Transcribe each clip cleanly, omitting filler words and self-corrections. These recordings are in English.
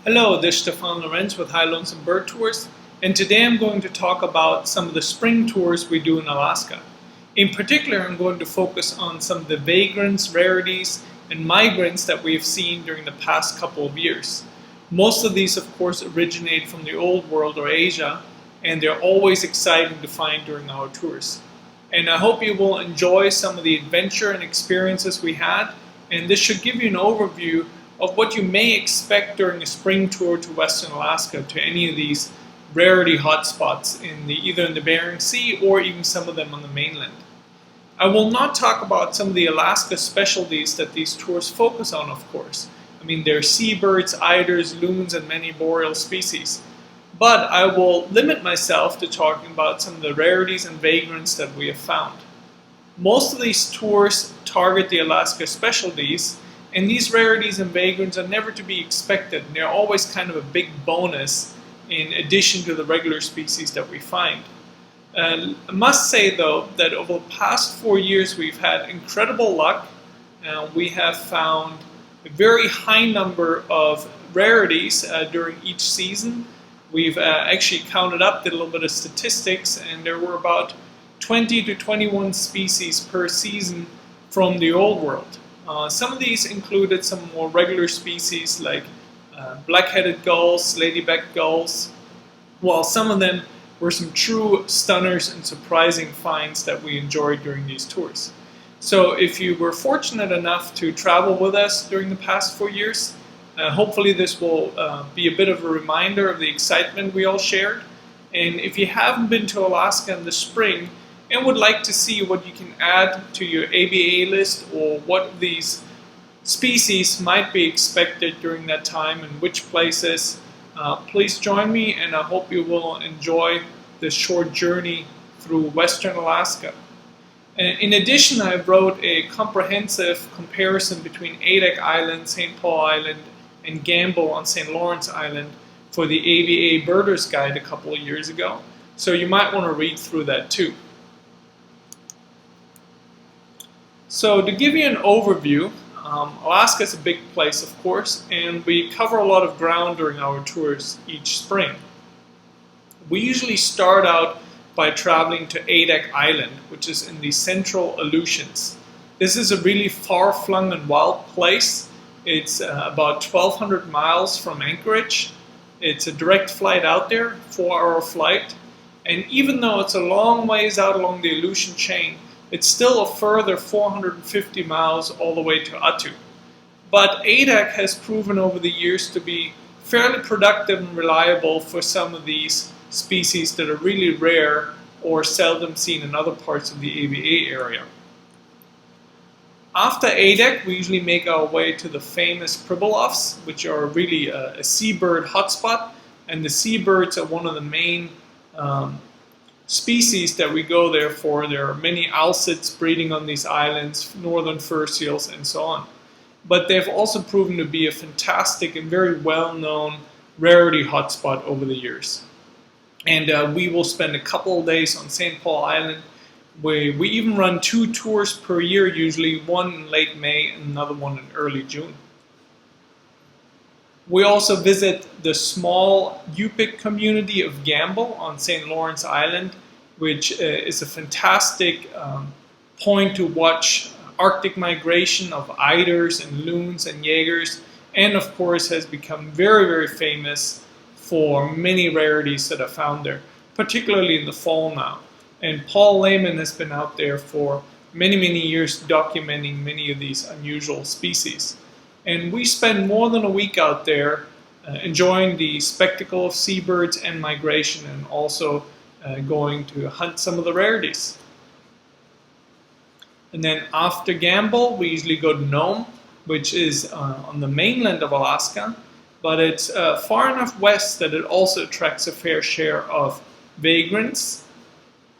Hello, this is Stefan Lorenz with High Lonesome BirdTours, and today I'm going to talk about some of the spring tours we do in Alaska. In particular, I'm going to focus on some of the vagrants, rarities, and migrants that we've seen during the past couple of years. Most of these, of course, originate from the Old World or Asia, and they're always exciting to find during our tours. And I hope you will enjoy some of the adventure and experiences we had, and this should give you an overview of what you may expect during a spring tour to Western Alaska to any of these rarity hotspots either in the Bering Sea or even some of them on the mainland. I will not talk about some of the Alaska specialties that these tours focus on, of course. I mean, there are seabirds, eiders, loons, and many boreal species. But I will limit myself to talking about some of the rarities and vagrants that we have found. Most of these tours target the Alaska specialties, and these rarities and vagrants are never to be expected. They're always kind of a big bonus in addition to the regular species that we find. I must say though that over the past 4 years we've had incredible luck. We have found a very high number of rarities during each season. We've actually counted up, did a little bit of statistics, and there were about 20 to 21 species per season from the Old World. Some of these included some more regular species like black-headed gulls, Slaybeck Gulls, while some of them were some true stunners and surprising finds that we enjoyed during these tours. So if you were fortunate enough to travel with us during the past 4 years, hopefully this will be a bit of a reminder of the excitement we all shared. And if you haven't been to Alaska in the spring, and would like to see what you can add to your ABA list or what of these species might be expected during that time and which places, please join me, and I hope you will enjoy this short journey through Western Alaska. In addition, I wrote a comprehensive comparison between Adak Island, St. Paul Island, and Gambell on St. Lawrence Island for the ABA Birders Guide a couple of years ago, so you might want to read through that too. So to give you an overview, Alaska is a big place, of course, and we cover a lot of ground during our tours each spring. We usually start out by traveling to Adak Island, which is in the central Aleutians. This is a really far-flung and wild place. It's about 1,200 miles from Anchorage. It's a direct flight out there, 4-hour flight, and even though it's a long ways out along the Aleutian chain, it's still a further 450 miles all the way to Attu. But Adak has proven over the years to be fairly productive and reliable for some of these species that are really rare or seldom seen in other parts of the ABA area. After Adak, we usually make our way to the famous Pribilofs, which are really a seabird hotspot, and the seabirds are one of the main species that we go there for. There are many alcids breeding on these islands, northern fur seals, and so on. But they've also proven to be a fantastic and very well-known rarity hotspot over the years. And we will spend a couple of days on St. Paul Island, where we even run 2 tours per year, usually one in late May and another one in early June. We also visit the small Yupik community of Gambell on St. Lawrence Island, which is a fantastic point to watch Arctic migration of eiders and loons and jaegers, and of course has become very, very famous for many rarities that are found there, particularly in the fall now. And Paul Lehman has been out there for many, many years documenting many of these unusual species. And we spend more than a week out there enjoying the spectacle of seabirds and migration, and also going to hunt some of the rarities. And then after Gambell, we usually go to Nome, which is on the mainland of Alaska, but it's far enough west that it also attracts a fair share of vagrants,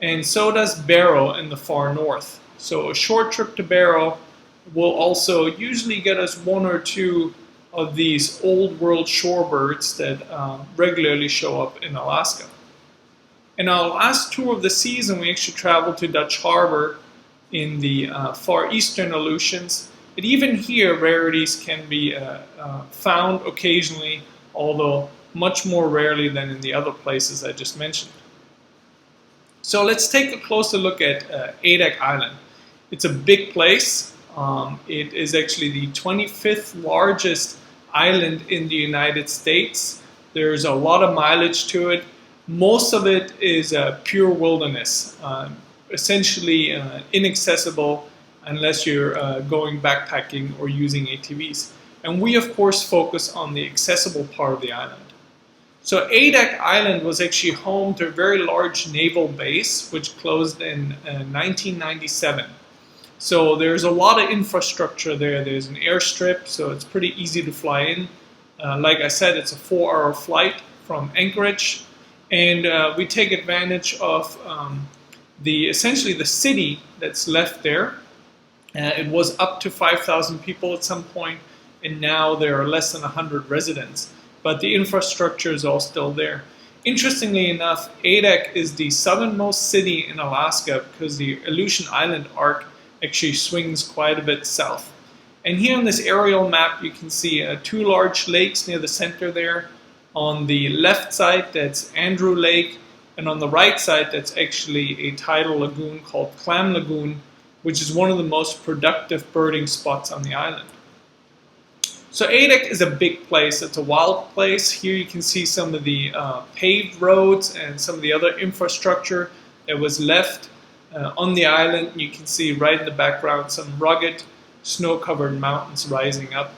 and so does Barrow in the far north. So a short trip to Barrow will also usually get us 1 or 2 of these old world shorebirds that regularly show up in Alaska. In our last tour of the season, we actually traveled to Dutch Harbor in the far eastern Aleutians. But even here, rarities can be found occasionally although much more rarely than in the other places I just mentioned. So let's take a closer look at Adak Island. It's a big place. It is actually the 25th largest island in the United States. There's a lot of mileage to it. Most of it is pure wilderness, essentially inaccessible unless you're going backpacking or using ATVs. And we, of course, focus on the accessible part of the island. So Adak Island was actually home to a very large naval base, which closed in 1997. So there's a lot of infrastructure there. There's an airstrip, so it's pretty easy to fly in. Like I said, it's a 4-hour flight from Anchorage. And we take advantage of essentially the city that's left there. It was up to 5,000 people at some point, and now there are less than 100 residents. But the infrastructure is all still there. Interestingly enough, Adak is the southernmost city in Alaska because the Aleutian Island arc actually swings quite a bit south. And here on this aerial map, you can see 2 large lakes near the center there. On the left side, that's Andrew Lake, and on the right side, that's actually a tidal lagoon called Clam Lagoon, which is one of the most productive birding spots on the island. So Adak is a big place. It's a wild place. Here you can see some of the paved roads and some of the other infrastructure that was left on the island. You can see right in the background some rugged, snow-covered mountains rising up.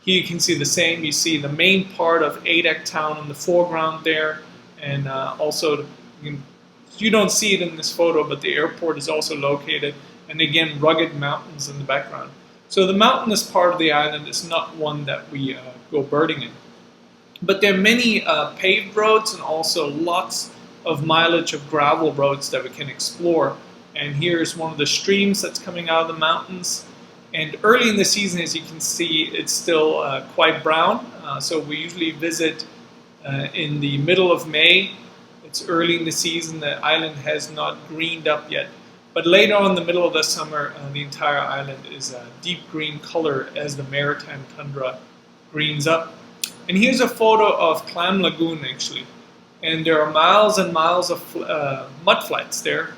Here you can see the same. You see the main part of Adak town in the foreground there, and also you don't see it in this photo, but the airport is also located, and again rugged mountains in the background. So the mountainous part of the island is not one that we go birding in. But there are many paved roads and also lots of mileage of gravel roads that we can explore. And here's one of the streams that's coming out of the mountains. And early in the season, as you can see, it's still quite brown. So we usually visit in the middle of May. It's early in the season. The island has not greened up yet. But later on in the middle of the summer, the entire island is a deep green color as the maritime tundra greens up. And here's a photo of Clam Lagoon, actually. And there are miles and miles of mudflats there.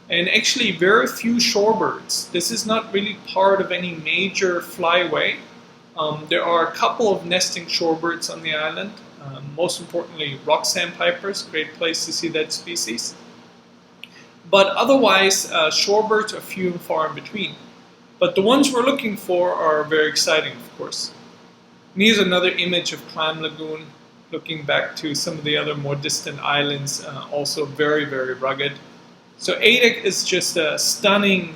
And actually very few shorebirds. This is not really part of any major flyway. There are a couple of nesting shorebirds on the island. Most importantly, rock sandpipers, great place to see that species. But otherwise, shorebirds are few and far in between. But the ones we're looking for are very exciting, of course. And here's another image of Clam Lagoon, looking back to some of the other more distant islands, also very, very rugged. So Adak is just a stunning,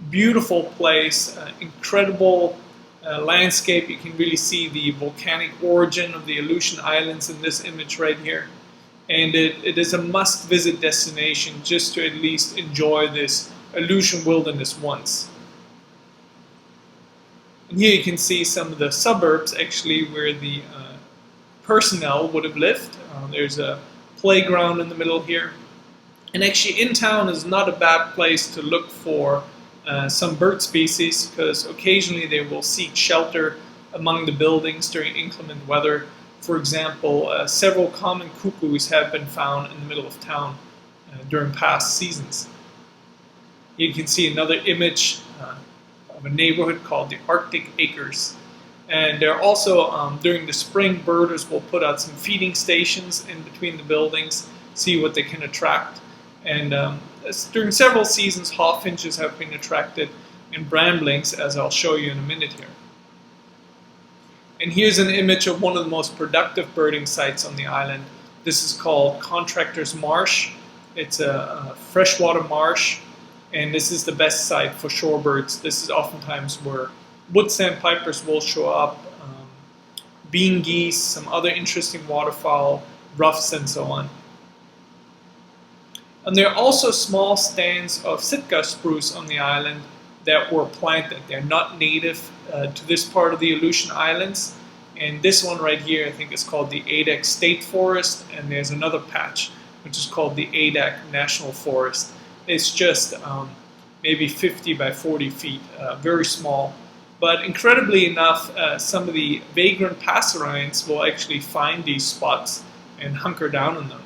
beautiful place, incredible landscape. You can really see the volcanic origin of the Aleutian Islands in this image right here. And it is a must-visit destination just to at least enjoy this Aleutian wilderness once. And here you can see some of the suburbs, actually, where the personnel would have lived. There's a playground in the middle here. And actually, in town is not a bad place to look for some bird species, because occasionally they will seek shelter among the buildings during inclement weather. For example, several common cuckoos have been found in the middle of town during past seasons. You can see another image of a neighborhood called the Arctic Acres. And there are also, during the spring, birders will put out some feeding stations in between the buildings, see what they can attract. And during several seasons, hawfinches have been attracted, and bramblings, as I'll show you in a minute here. And here's an image of one of the most productive birding sites on the island. This is called Contractors Marsh. It's a freshwater marsh, and this is the best site for shorebirds. This is oftentimes where wood sandpipers will show up, bean geese, some other interesting waterfowl, ruffs, and so on. And there are also small stands of Sitka spruce on the island that were planted. They're not native to this part of the Aleutian Islands. And this one right here, I think, is called the Adak State Forest. And there's another patch, which is called the Adak National Forest. It's just maybe 50 by 40 feet, very small. But incredibly enough, some of the vagrant passerines will actually find these spots and hunker down in them.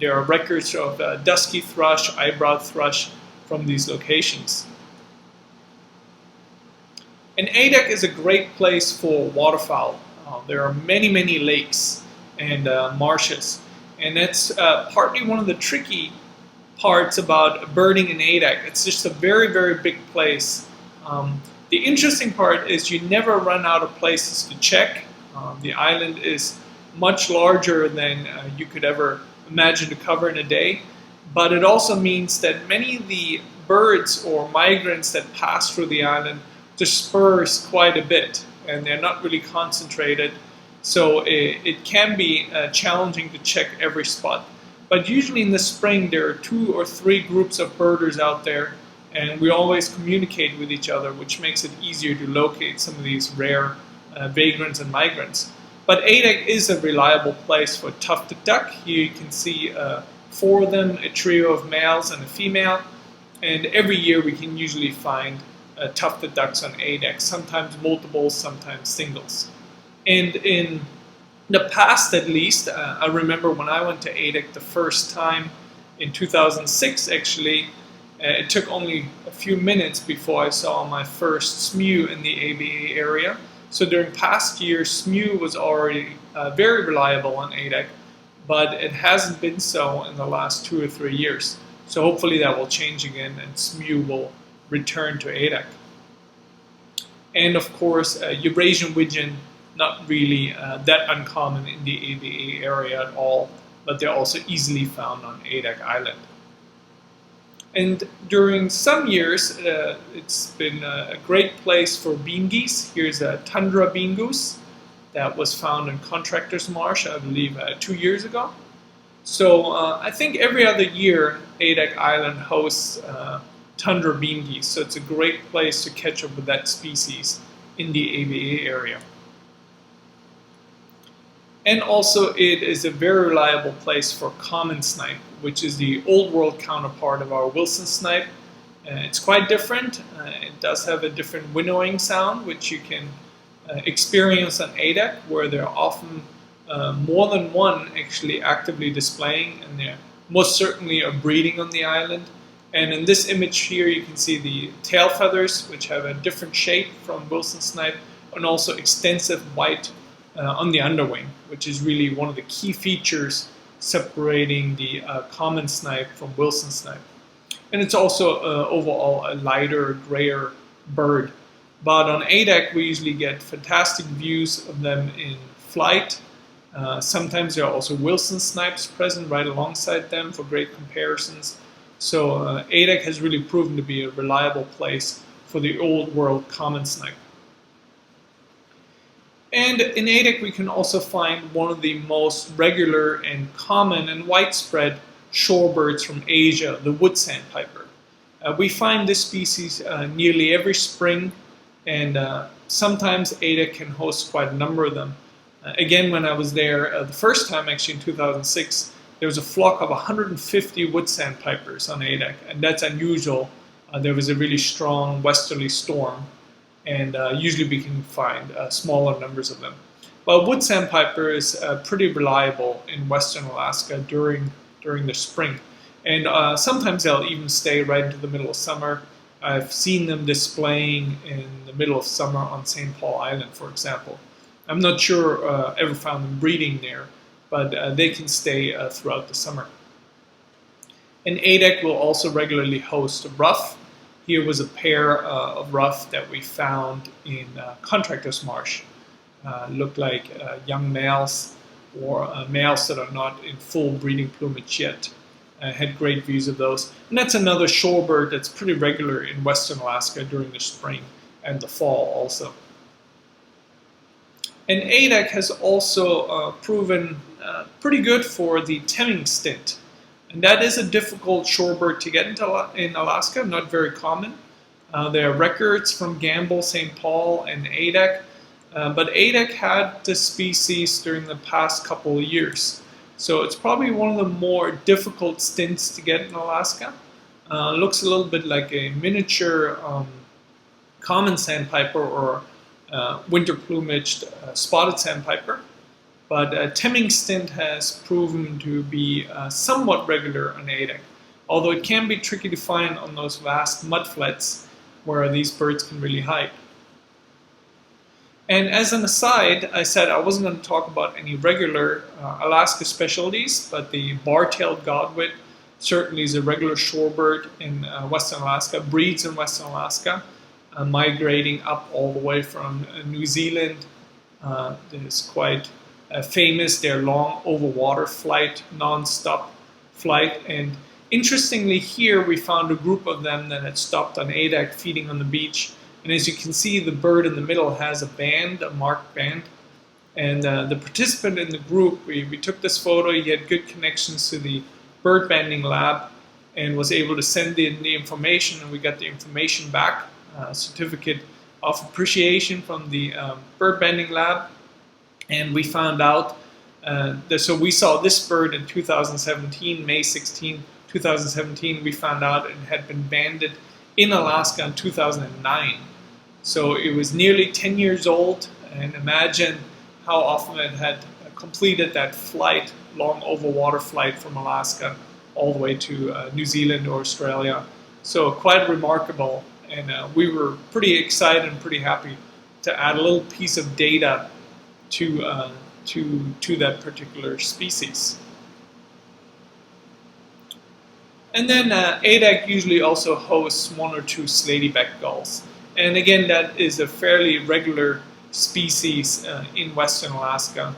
There are records of dusky thrush, eye-browed thrush from these locations. And Adak is a great place for waterfowl. There are many lakes and marshes, and that's partly one of the tricky parts about birding in Adak. It's just a very big place. The interesting part is you never run out of places to check. The island is much larger than you could ever imagine to cover in a day, but it also means that many of the birds or migrants that pass through the island disperse quite a bit, and they're not really concentrated, so it can be challenging to check every spot. But usually in the spring there are 2 or 3 groups of birders out there, and we always communicate with each other, which makes it easier to locate some of these rare vagrants and migrants. But Adak is a reliable place for tufted duck. Here you can see 4 of them, a trio of males and a female, and every year we can usually find tufted ducks on Adak, sometimes multiples, sometimes singles. And in the past, at least, I remember when I went to Adak the first time in 2006 actually, it took only a few minutes before I saw my first SMU in the ABA area. So during past years, SMU was already very reliable on Adak, but it hasn't been so in the last 2 or 3 years. So hopefully that will change again and SMU will return to Adak. And of course, Eurasian widgeon, not really that uncommon in the ABA area at all, but they're also easily found on Adak Island. And during some years, it's been a great place for bean geese. Here's a tundra bean goose that was found in Contractors Marsh, I believe, 2 years ago. So I think every other year, Adak Island hosts tundra bean geese. So it's a great place to catch up with that species in the ABA area. And also it is a very reliable place for common snipe, which is the old world counterpart of our Wilson snipe. It's quite different. It does have a different winnowing sound, which you can experience on Adak, where there are often more than one actually actively displaying, and there most certainly are breeding on the island. And in this image here you can see the tail feathers, which have a different shape from Wilson snipe, and also extensive white on the underwing, which is really one of the key features separating the common snipe from Wilson snipe. And it's also overall a lighter, grayer bird. But on Adak we usually get fantastic views of them in flight. Sometimes there are also Wilson snipes present right alongside them for great comparisons. So Adak has really proven to be a reliable place for the old world common snipe. And in Adak we can also find one of the most regular and common and widespread shorebirds from Asia, the wood sandpiper. We find this species nearly every spring, and sometimes Adak can host quite a number of them. Again, when I was there the first time, actually in 2006, there was a flock of 150 wood sandpipers on Adak, and that's unusual. There was a really strong westerly storm, and usually we can find smaller numbers of them. But wood sandpiper is pretty reliable in western Alaska during the spring, and sometimes they'll even stay right into the middle of summer. I've seen them displaying in the middle of summer on St. Paul Island, for example. I'm not sure ever found them breeding there, but they can stay throughout the summer. And Adak will also regularly host ruff. Here was a pair of ruff that we found in Contractors Marsh. Looked like young males or males that are not in full breeding plumage yet. Had great views of those. And that's another shorebird that's pretty regular in western Alaska during the spring and the fall also. And Adak has also proven pretty good for the temming stint. And that is a difficult shorebird to get in Alaska, not very common. There are records from Gambell, St. Paul, and Adak. But Adak had this species during the past couple of years. So it's probably one of the more difficult stints to get in Alaska. Looks a little bit like a miniature common sandpiper or winter plumaged spotted sandpiper. But temming stint has proven to be somewhat regular on Adak, although it can be tricky to find on those vast mudflats where these birds can really hide. And as an aside, I said I wasn't going to talk about any regular Alaska specialties, but the bar-tailed godwit certainly is a regular shorebird in Western Alaska, breeds in Western Alaska, migrating up all the way from New Zealand. It's quite famous, their long over-water flight, non-stop flight. And interestingly here we found a group of them that had stopped on Adak feeding on the beach. And as you can see, the bird in the middle has a band, a marked band. And the participant in the group, we took this photo. He had good connections to the bird banding lab and was able to send in the information, and we got the information back, a certificate of appreciation from the bird banding lab. And we found out, so we saw this bird in 2017, May 16, 2017. We found out it had been banded in Alaska in 2009. So it was nearly 10 years old, and imagine how often it had completed that flight, long over-water flight from Alaska all the way to New Zealand or Australia. So quite remarkable, and we were pretty excited and pretty happy to add a little piece of data to that particular species. And then Adak usually also hosts one or two Slaybeck Gulls. And again, that is a fairly regular species in Western Alaska.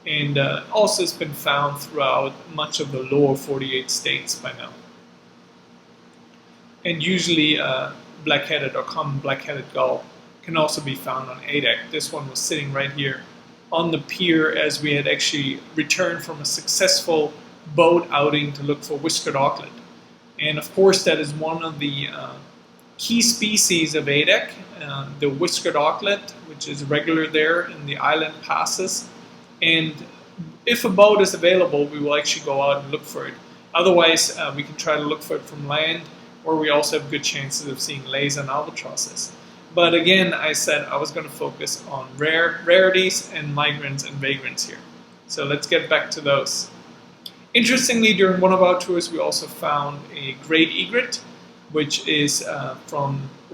And also has been found throughout much of the lower 48 states by now. And usually black-headed or common black-headed gull can also be found on Adak. This one was sitting right here on the pier as we had actually returned from a successful boat outing to look for Whisker Doclet. And of course that is one of the key species of Adak, the Whisker Doclet, which is regular there in the island passes. And if a boat is available, we will actually go out and look for it. Otherwise, we can try to look for it from land, or we also have good chances of seeing lays and albatrosses. But again, I said I was going to focus on rarities and migrants and vagrants here. So let's get back to those. Interestingly, during one of our tours, we also found a great egret, which is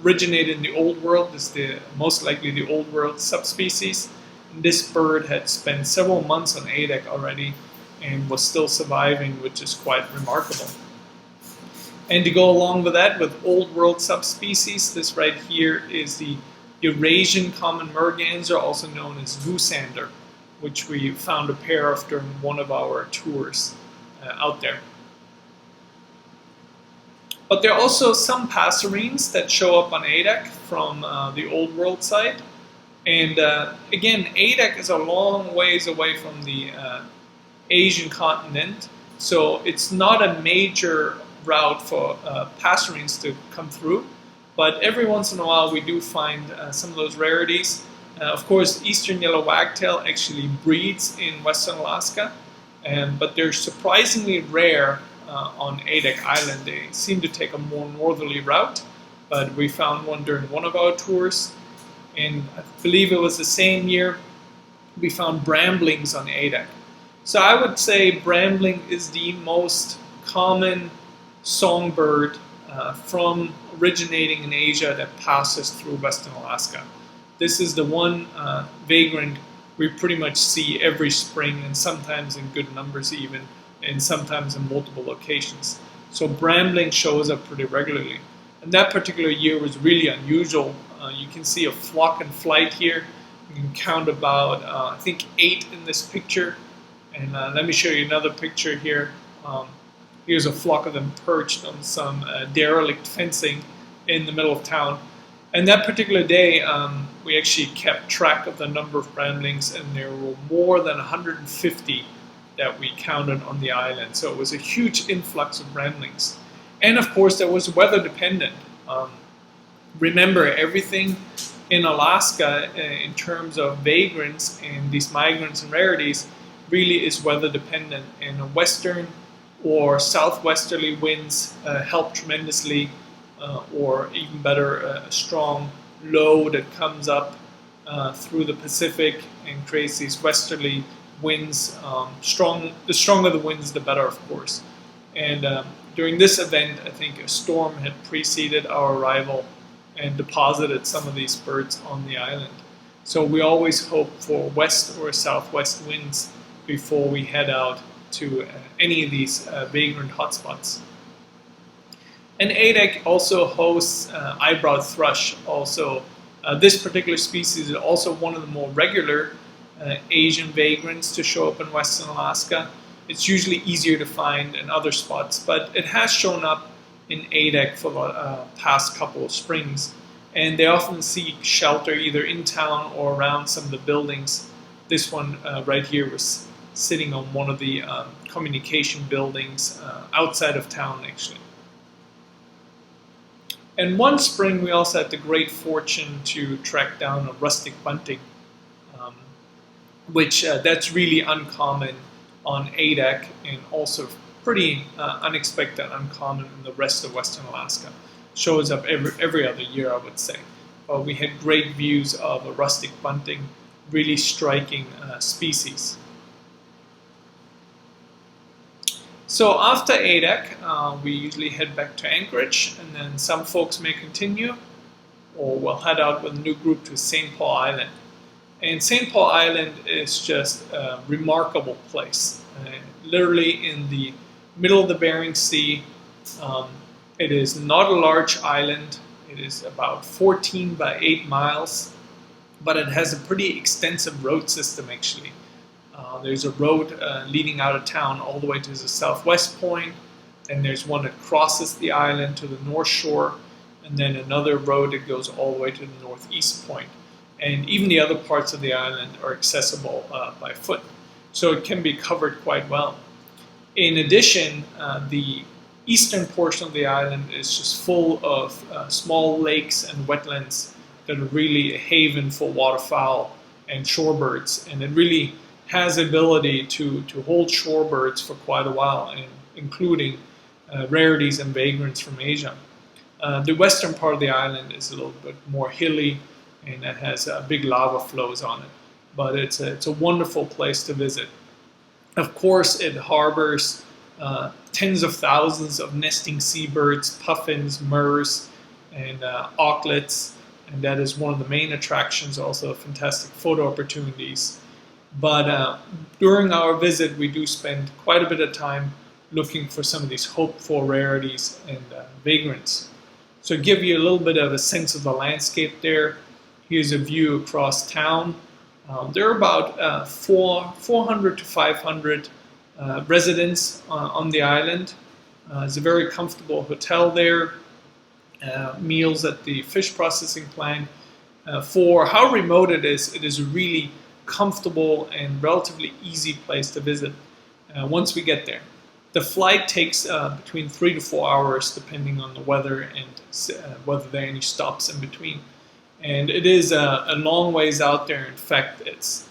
originated in the Old World. This is most likely the Old World subspecies. And this bird had spent several months on Adak already and was still surviving, which is quite remarkable. And to go along with that, with Old World subspecies, this right here is the Eurasian common merganser, also known as goosander, which we found a pair of during one of our tours out there. But there are also some passerines that show up on Adak from the Old World side. And again, Adak is a long ways away from the Asian continent, so it's not a major route for passerines to come through. But every once in a while we do find some of those rarities. Of course, eastern yellow wagtail actually breeds in Western Alaska, but they're surprisingly rare on Adak Island. They seem to take a more northerly route, but we found one during one of our tours. And I believe it was the same year we found bramblings on Adak. So I would say brambling is the most common songbird from originating in Asia that passes through Western Alaska. This is the one vagrant we pretty much see every spring, and sometimes in good numbers even, and sometimes in multiple locations. So brambling shows up pretty regularly. And that particular year was really unusual. You can see a flock in flight here. You can count about, I think, 8 in this picture. And let me show you another picture here. Here's a flock of them perched on some derelict fencing in the middle of town. And that particular day, we actually kept track of the number of bramblings, and there were more than 150 that we counted on the island. So it was a huge influx of bramblings. And of course, that was weather dependent. Remember, everything in Alaska in terms of vagrants and these migrants and rarities really is weather dependent. And western or southwesterly winds help tremendously, or even better, a strong low that comes up through the Pacific and creates these westerly winds. The stronger the winds, the better, of course. And during this event, I think a storm had preceded our arrival and deposited some of these birds on the island. So we always hope for west or southwest winds before we head out to any of these vagrant hotspots. And Adak also hosts eyebrow thrush. Also, this particular species is also one of the more regular Asian vagrants to show up in Western Alaska. It's usually easier to find in other spots, but it has shown up in Adak for the past couple of springs. And they often seek shelter either in town or around some of the buildings. This one right here was sitting on one of the communication buildings outside of town, actually. And one spring we also had the great fortune to track down a rustic bunting, which that's really uncommon on Adak and also pretty unexpected, uncommon in the rest of Western Alaska. Shows up every other year, I would say. But we had great views of a rustic bunting, really striking species. So after Adak, we usually head back to Anchorage, and then some folks may continue, or we'll head out with a new group to St. Paul Island. And St. Paul Island is just a remarkable place. Literally in the middle of the Bering Sea. It is not a large island. It is about 14 by 8 miles, but it has a pretty extensive road system, actually. There's a road leading out of town all the way to the southwest point, and there's one that crosses the island to the north shore, and then another road that goes all the way to the northeast point. And even the other parts of the island are accessible by foot, so it can be covered quite well. In addition, the eastern portion of the island is just full of small lakes and wetlands that are really a haven for waterfowl and shorebirds, and it really has the ability to hold shorebirds for quite a while, including rarities and vagrants from Asia. The western part of the island is a little bit more hilly, and it has big lava flows on it, but it's a wonderful place to visit. Of course, it harbors tens of thousands of nesting seabirds, puffins, murres, and auklets, and that is one of the main attractions, also fantastic photo opportunities. But during our visit, we do spend quite a bit of time looking for some of these hoped-for rarities and vagrants. So to give you a little bit of a sense of the landscape there, here's a view across town. There are about 400 to 500 residents on the island. There's a very comfortable hotel there, meals at the fish processing plant. For how remote it is a really comfortable and relatively easy place to visit once we get there. The flight takes between 3 to 4 hours depending on the weather and whether there are any stops in between. And it is a long ways out there. In fact, it's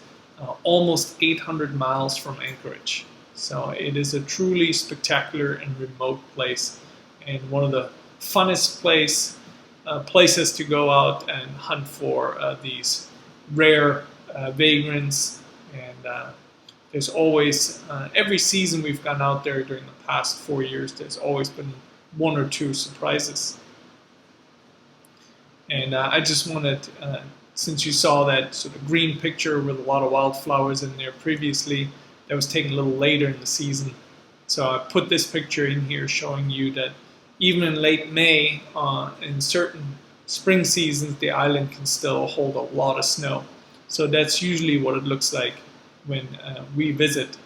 almost 800 miles from Anchorage. So it is a truly spectacular and remote place, and one of the funnest places to go out and hunt for these rare vagrants. And there's always, every season we've gone out there during the past 4 years, there's always been 1 or 2 surprises. And I just wanted, since you saw that sort of green picture with a lot of wildflowers in there previously, that was taken a little later in the season. So I put this picture in here showing you that even in late May, in certain spring seasons, the island can still hold a lot of snow. So that's usually what it looks like when we visit.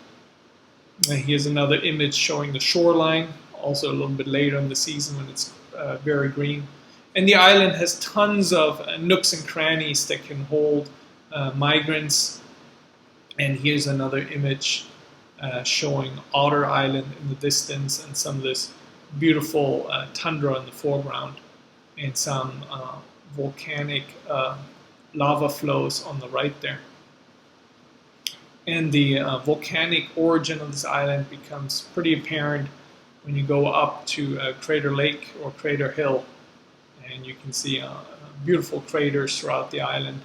And here's another image showing the shoreline, also a little bit later in the season when it's very green. And the island has tons of nooks and crannies that can hold migrants. And here's another image showing Otter Island in the distance and some of this beautiful tundra in the foreground and some volcanic lava flows on the right there. And the volcanic origin of this island becomes pretty apparent when you go up to Crater Lake or Crater Hill. and you can see beautiful craters throughout the island.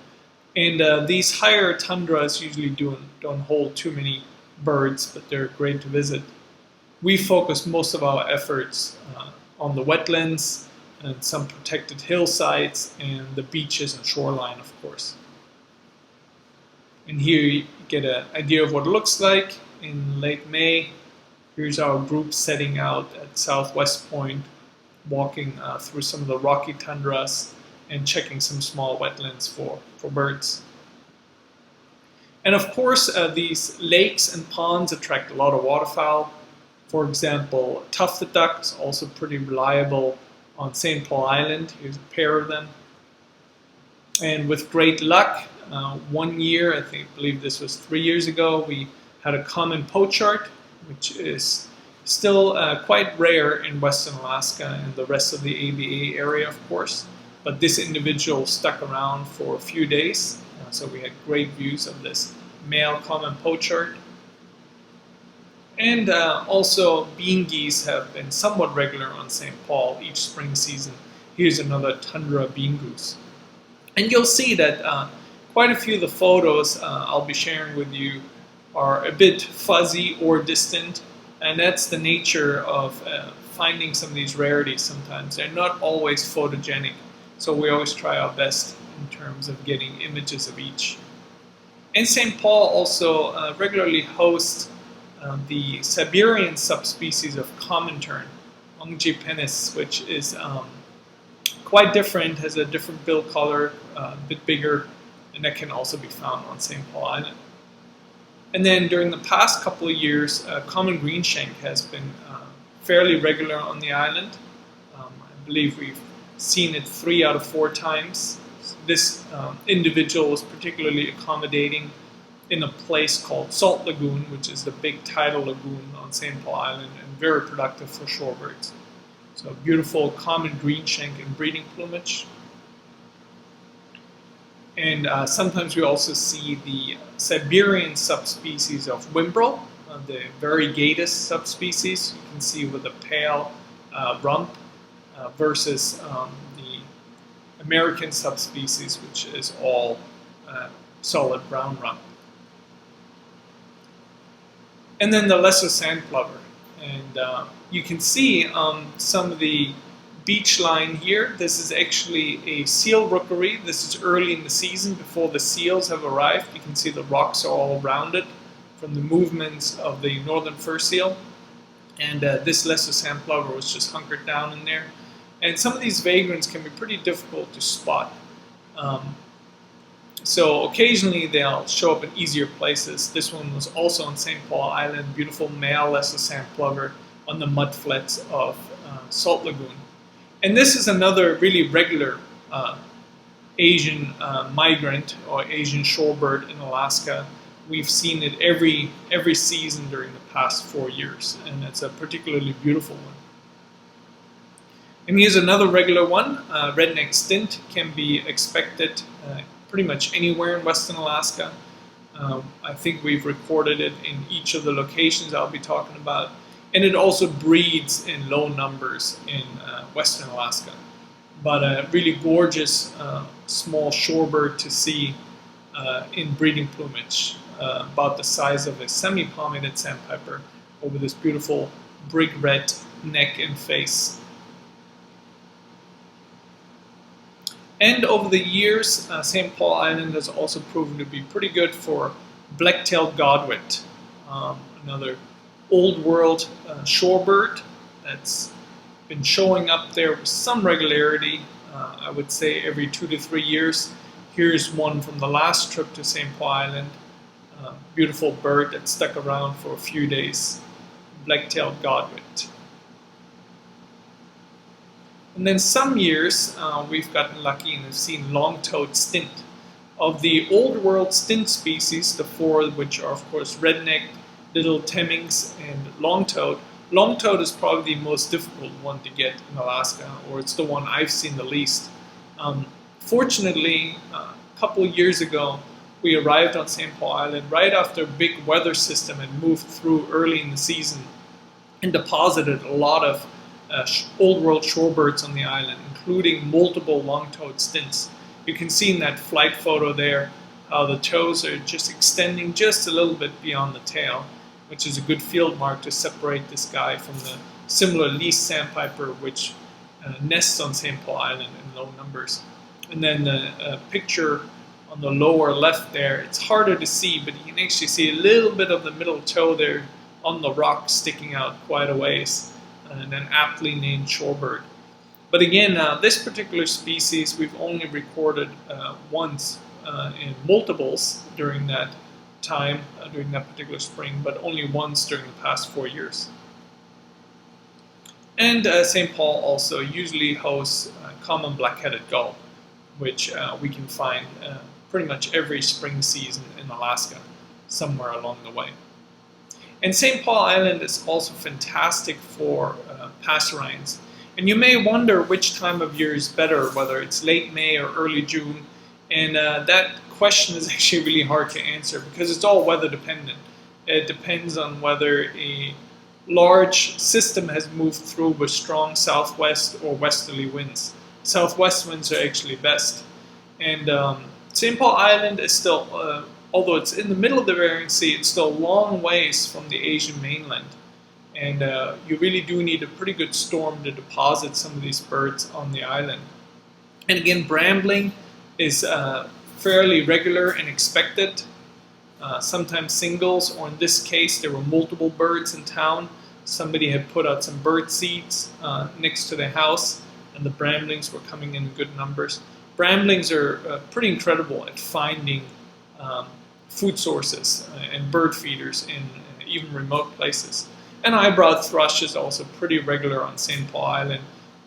And these higher tundras usually don't hold too many birds, but they're great to visit. We focus most of our efforts on the wetlands and some protected hillsides and the beaches and shoreline, of course. And here you get an idea of what it looks like in late May. Here's our group setting out at Southwest Point, walking through some of the rocky tundras and checking some small wetlands for birds. And of course, these lakes and ponds attract a lot of waterfowl. For example, tufted ducks, also pretty reliable on St. Paul Island. Here's a pair of them. And with great luck, one year, I believe this was 3 years ago, we had a common pochard, which is still quite rare in Western Alaska and the rest of the ABA area, of course. But this individual stuck around for a few days, so we had great views of this male common pochard. And also bean geese have been somewhat regular on St. Paul each spring season. Here's another tundra bean goose. And you'll see that quite a few of the photos I'll be sharing with you are a bit fuzzy or distant, and that's the nature of finding some of these rarities sometimes. They're not always photogenic, so we always try our best in terms of getting images of each. And St. Paul also regularly hosts the Siberian subspecies of common tern, Ongjipenis, which is quite different, has a different bill color, a bit bigger, and that can also be found on St. Paul Island. And then during the past couple of years, common greenshank has been fairly regular on the island. I believe we've seen it 3 out of 4 times. This individual was particularly accommodating in a place called Salt Lagoon, which is the big tidal lagoon on St. Paul Island, and very productive for shorebirds. So beautiful common greenshank in breeding plumage. And sometimes we also see the Siberian subspecies of whimbrel, the variegatus subspecies. You can see with a pale rump versus the American subspecies, which is all solid brown rump. And then the lesser sand plover. And you can see some of the beach line here. This is actually a seal rookery. This is early in the season before the seals have arrived. You can see the rocks are all rounded from the movements of the northern fur seal. And this lesser sand plover was just hunkered down in there. And some of these vagrants can be pretty difficult to spot. So occasionally they'll show up in easier places. This one was also on St. Paul Island, beautiful male lesser sand plover on the mudflats of Salt Lagoon. And this is another really regular Asian migrant or Asian shorebird in Alaska. We've seen it every season during the past 4 years, and it's a particularly beautiful one. And here's another regular one. Redneck stint can be expected pretty much anywhere in Western Alaska. I think we've recorded it in each of the locations I'll be talking about. And it also breeds in low numbers in Western Alaska. But a really gorgeous small shorebird to see in breeding plumage, about the size of a semi-palmated sandpiper, over this beautiful brick red neck and face. And over the years, St. Paul Island has also proven to be pretty good for black-tailed godwit, another old world shorebird that's been showing up there with some regularity, I would say every 2 to 3 years. Here's one from the last trip to St. Paul Island, beautiful bird that stuck around for a few days, black-tailed godwit. And then some years we've gotten lucky and have seen long-toed stint. Of the old world stint species, the 4 which are of course redneck, little Temmings, and long-toed. Long-toed is probably the most difficult one to get in Alaska, or it's the one I've seen the least. Fortunately, a couple of years ago, we arrived on St. Paul Island right after a big weather system had moved through early in the season and deposited a lot of old world shorebirds on the island, including multiple long-toed stints. You can see in that flight photo there how the toes are just extending just a little bit beyond the tail, which is a good field mark to separate this guy from the similar least sandpiper, which nests on St. Paul Island in low numbers. And then the picture on the lower left there, it's harder to see, but you can actually see a little bit of the middle toe there on the rock sticking out quite a ways, and an aptly named shorebird. But again, this particular species we've only recorded once in multiples during that time, during that particular spring, but only once during the past 4 years. And St. Paul also usually hosts common black-headed gull, which we can find pretty much every spring season in Alaska, somewhere along the way. And St. Paul Island is also fantastic for passerines. And you may wonder which time of year is better, whether it's late May or early June. And that question is actually really hard to answer because it's all weather dependent. It depends on whether a large system has moved through with strong southwest or westerly winds. Southwest winds are actually best. And St. Paul Island is still, although it's in the middle of the Bering Sea, it's still a long ways from the Asian mainland. And you really do need a pretty good storm to deposit some of these birds on the island. And again, brambling is fairly regular and expected. Sometimes singles, or in this case, there were multiple birds in town. Somebody had put out some bird seeds next to the house, and the bramblings were coming in good numbers. Bramblings are pretty incredible at finding food sources and bird feeders in even remote places. And eyebrow thrush is also pretty regular on St. Paul Island,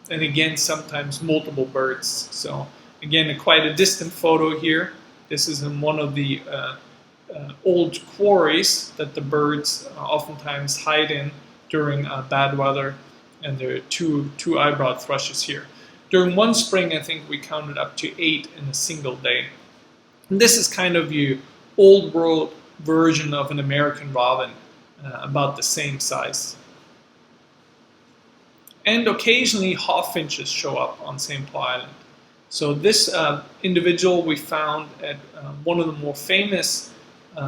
and again, sometimes multiple birds. So again, quite a distant photo here. This is in one of the old quarries that the birds oftentimes hide in during bad weather, and there are two eyebrow thrushes here. During one spring, I think we counted up to 8 in a single day. And this is kind of the old world version of an American robin, about the same size. And occasionally hawfinches show up on St. Paul Island. So this individual we found at one of the more famous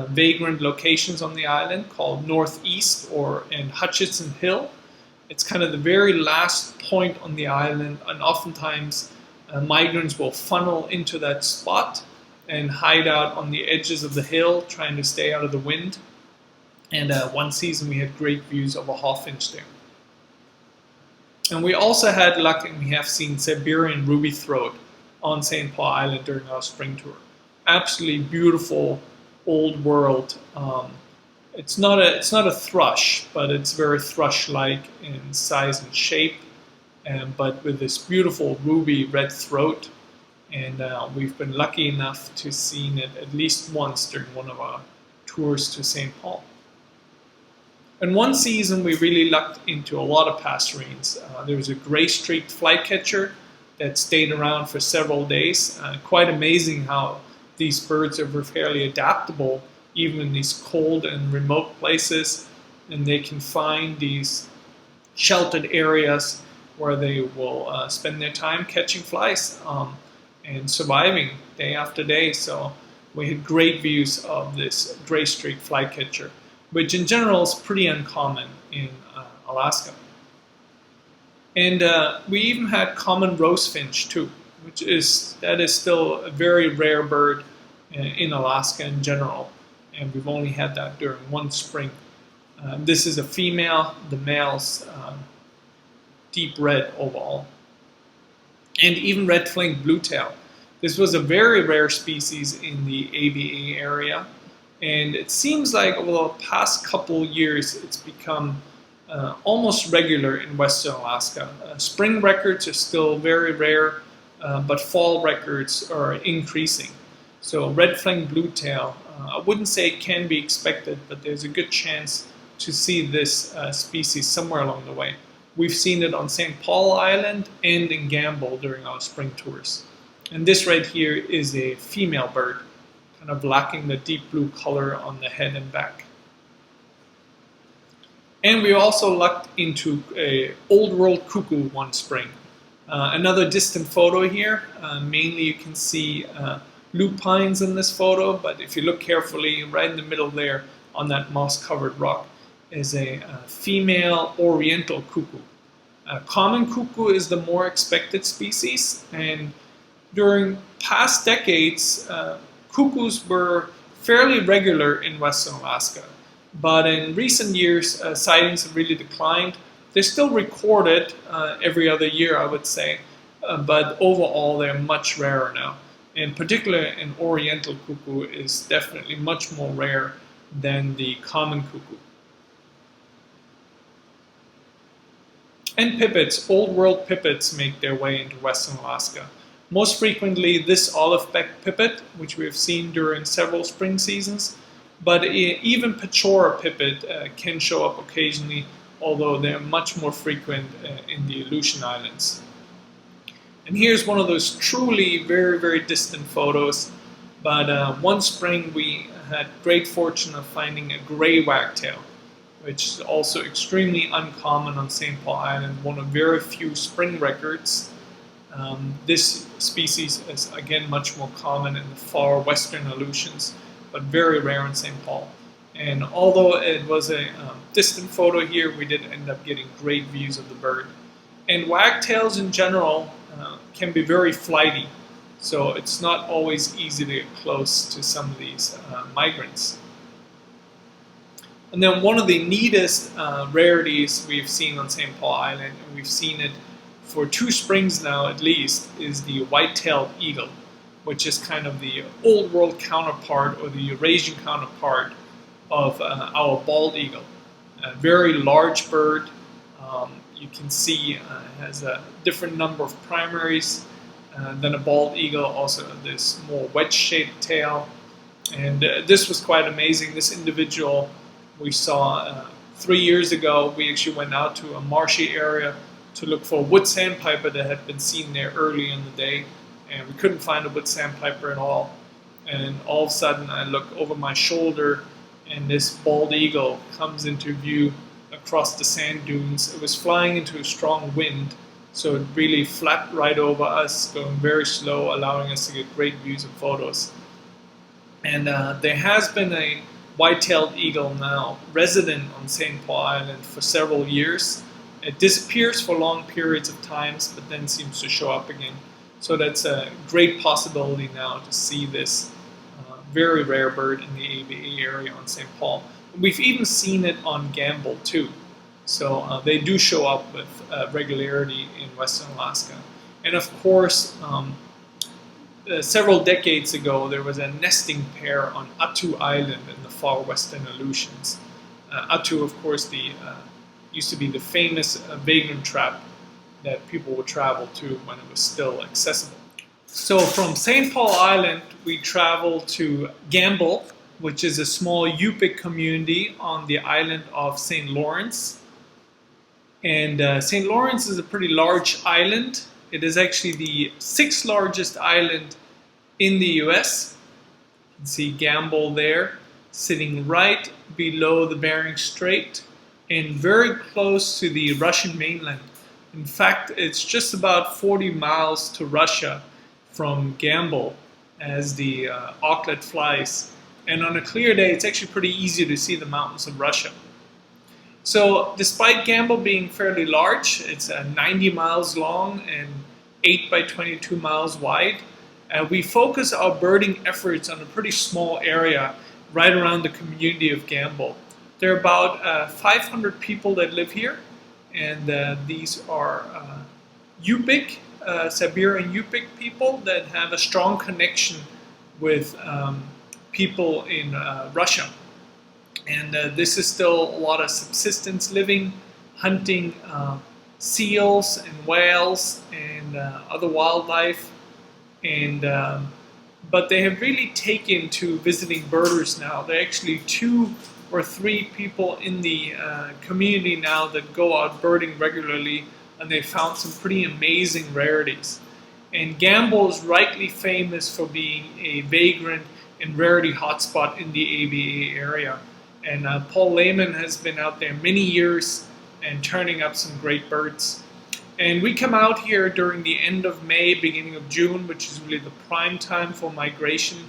vagrant locations on the island called Northeast, or in Hutchinson Hill. It's kind of the very last point on the island, and oftentimes migrants will funnel into that spot and hide out on the edges of the hill, trying to stay out of the wind. And one season we had great views of a hawfinch there. And we also had luck, and we have seen Siberian ruby throat on St. Paul Island during our spring tour. Absolutely beautiful old world. It's not a thrush, but it's very thrush-like in size and shape, but with this beautiful ruby red throat. And we've been lucky enough to see it at least once during one of our tours to St. Paul. And one season we really lucked into a lot of passerines. There was a gray-streaked flycatcher that stayed around for several days. Quite amazing how these birds are fairly adaptable, even in these cold and remote places, and they can find these sheltered areas where they will spend their time catching flies and surviving day after day. So we had great views of this gray-streaked flycatcher, which in general is pretty uncommon in Alaska. And we even had common rosefinch too, that is still a very rare bird in Alaska in general, and we've only had that during one spring. This is a female, the male's deep red overall. And even red-flanked bluetail. This was a very rare species in the AVA area, and it seems like over the past couple years it's become almost regular in Western Alaska. Spring records are still very rare, but fall records are increasing. So red-flanked bluetail, I wouldn't say it can be expected, but there's a good chance to see this species somewhere along the way. We've seen it on St. Paul Island and in Gambell during our spring tours. And this right here is a female bird, kind of lacking the deep blue color on the head and back. And we also lucked into a Old World Cuckoo one spring. Another distant photo here. Mainly you can see lupines in this photo, but if you look carefully, right in the middle there on that moss-covered rock is a female Oriental Cuckoo. Common cuckoo is the more expected species, and during past decades, cuckoos were fairly regular in Western Alaska. But in recent years, sightings have really declined. They're still recorded every other year, I would say, but overall they're much rarer now. In particular, an Oriental cuckoo is definitely much more rare than the common cuckoo. And pipits, Old World pipits, make their way into Western Alaska. Most frequently this olive-backed pipit, which we have seen during several spring seasons, but even Pechora pipit can show up occasionally, although they're much more frequent in the Aleutian Islands. And here's one of those truly very, very distant photos, but one spring we had great fortune of finding a gray wagtail, which is also extremely uncommon on St. Paul Island, one of very few spring records. This species is again much more common in the far western Aleutians, but very rare in St. Paul. And although it was a distant photo here, we did end up getting great views of the bird. And wagtails in general can be very flighty, so it's not always easy to get close to some of these migrants. And then one of the neatest rarities we've seen on St. Paul Island, and we've seen it for 2 springs now at least, is the white-tailed eagle, which is kind of the Old World counterpart or the Eurasian counterpart of our bald eagle. A very large bird. You can see has a different number of primaries than a bald eagle, also this more wedge-shaped tail. And this was quite amazing. This individual we saw 3 years ago. We actually went out to a marshy area to look for a wood sandpiper that had been seen there early in the day, and we couldn't find a wood sandpiper at all. And all of a sudden I look over my shoulder and this bald eagle comes into view across the sand dunes. It was flying into a strong wind, so it really flapped right over us, going very slow, allowing us to get great views of photos. And there has been a white-tailed eagle now resident on St. Paul Island for several years. It disappears for long periods of times, but then seems to show up again. So that's a great possibility now to see this very rare bird in the ABA area on St. Paul. We've even seen it on Gambell too. So they do show up with regularity in Western Alaska. And of course, several decades ago, there was a nesting pair on Adak Island in the far western Aleutians. Adak, of course, used to be the famous vagrant trap that people would travel to when it was still accessible. So from St. Paul Island, we traveled to Gambell, which is a small Yupik community on the island of St. Lawrence. And St. Lawrence is a pretty large island. It is actually the 6th largest island in the US. You can see Gambell there, sitting right below the Bering Strait and very close to the Russian mainland. In fact, it's just about 40 miles to Russia from Gambell as the auklet flies. And on a clear day, it's actually pretty easy to see the mountains of Russia. So despite Gambell being fairly large, it's 90 miles long and 8 by 22 miles wide, we focus our birding efforts on a pretty small area right around the community of Gambell. There are about 500 people that live here, and these are Yupik, Siberian Yupik people that have a strong connection with people in Russia. And this is still a lot of subsistence living, hunting seals and whales and other wildlife. And but they have really taken to visiting birders now. There are actually 2 or 3 people in the community now that go out birding regularly, and they found some pretty amazing rarities. And Gambell is rightly famous for being a vagrant and rarity hotspot in the ABA area. And Paul Lehman has been out there many years and turning up some great birds. And we come out here during the end of May, beginning of June, which is really the prime time for migration.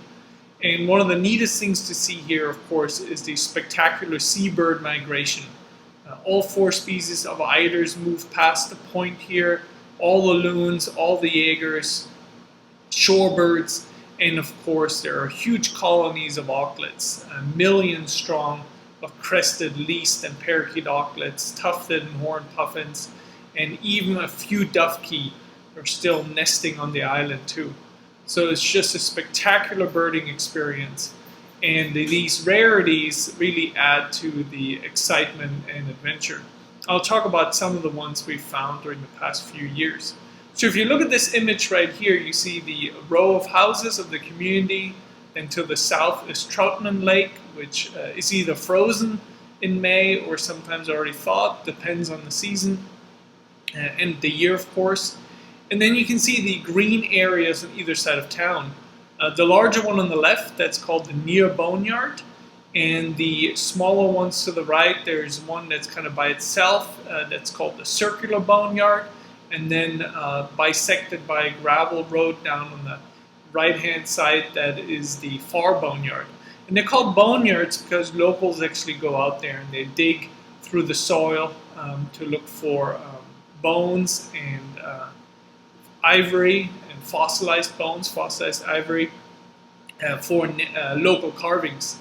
And one of the neatest things to see here, of course, is the spectacular seabird migration. All 4 species of eiders move past the point here, all the loons, all the Jaegers, shorebirds, and of course there are huge colonies of auklets, millions strong, of crested, least, and parakeet auklets, tufted and horned puffins, and even a few dovekey are still nesting on the island too. So it's just a spectacular birding experience. And these rarities really add to the excitement and adventure. I'll talk about some of the ones we've found during the past few years. So if you look at this image right here, you see the row of houses of the community, and to the south is Troutman Lake, which is either frozen in May or sometimes already thawed, depends on the season and the year, of course. And then you can see the green areas on either side of town. The larger one on the left, that's called the near Boneyard, and the smaller ones to the right, there's one that's kind of by itself, that's called the circular Boneyard, and then bisected by a gravel road down on the right-hand side, that is the far Boneyard. And they're called boneyards because locals actually go out there and they dig through the soil to look for bones and ivory, and fossilized bones, fossilized ivory, for local carvings.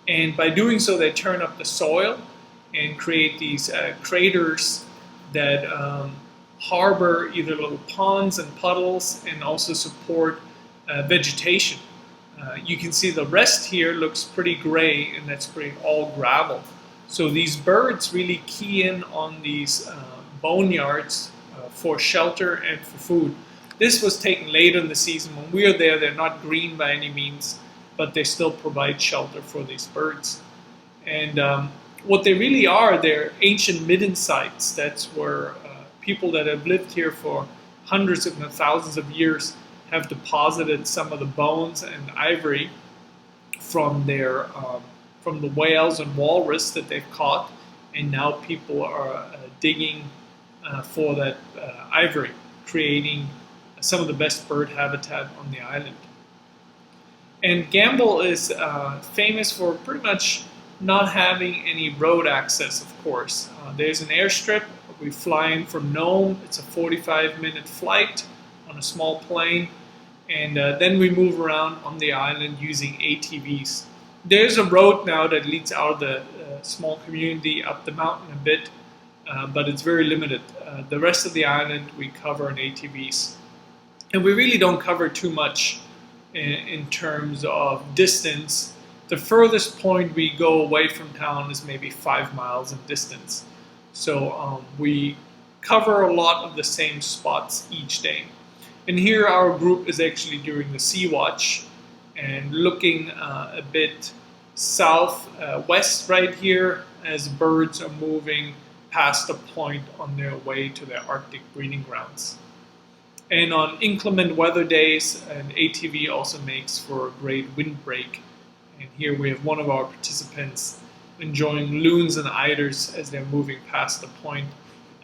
And by doing so, they turn up the soil and create these craters that harbor either little ponds and puddles and also support vegetation. You can see the rest here looks pretty gray, and that's pretty all gravel. So these birds really key in on these boneyards for shelter and for food. This was taken later in the season. When we are there, they're not green by any means, but they still provide shelter for these birds. And what they really are, they're ancient midden sites. That's where people that have lived here for hundreds, if not thousands of years have deposited some of the bones and ivory from their from the whales and walrus that they've caught, and now people are digging for that ivory, creating some of the best bird habitat on the island. And Gambell is famous for pretty much not having any road access, of course. There's an airstrip. We fly in from Nome. It's a 45-minute flight on a small plane. And then we move around on the island using ATVs. There's a road now that leads out of the small community up the mountain a bit, but it's very limited. The rest of the island we cover in ATVs. And we really don't cover too much in terms of distance. The furthest point we go away from town is maybe 5 miles in distance. So we cover a lot of the same spots each day. And here our group is actually doing the sea watch and looking a bit south, west right here, as birds are moving past the point on their way to their Arctic breeding grounds. And on inclement weather days, an ATV also makes for a great windbreak. And here we have one of our participants enjoying loons and eiders as they're moving past the point.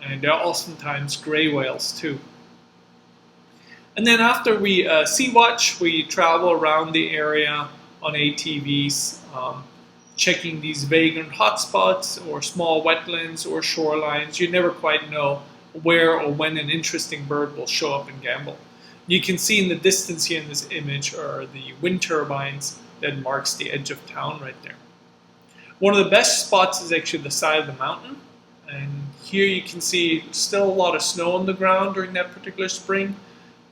And there are oftentimes gray whales too. And then after we sea watch, we travel around the area on ATVs, checking these vagrant hotspots or small wetlands or shorelines. You never quite know where or when an interesting bird will show up in Gambell. You can see in the distance here in this image are the wind turbines that marks the edge of town right there. One of the best spots is actually the side of the mountain, and here you can see still a lot of snow on the ground during that particular spring.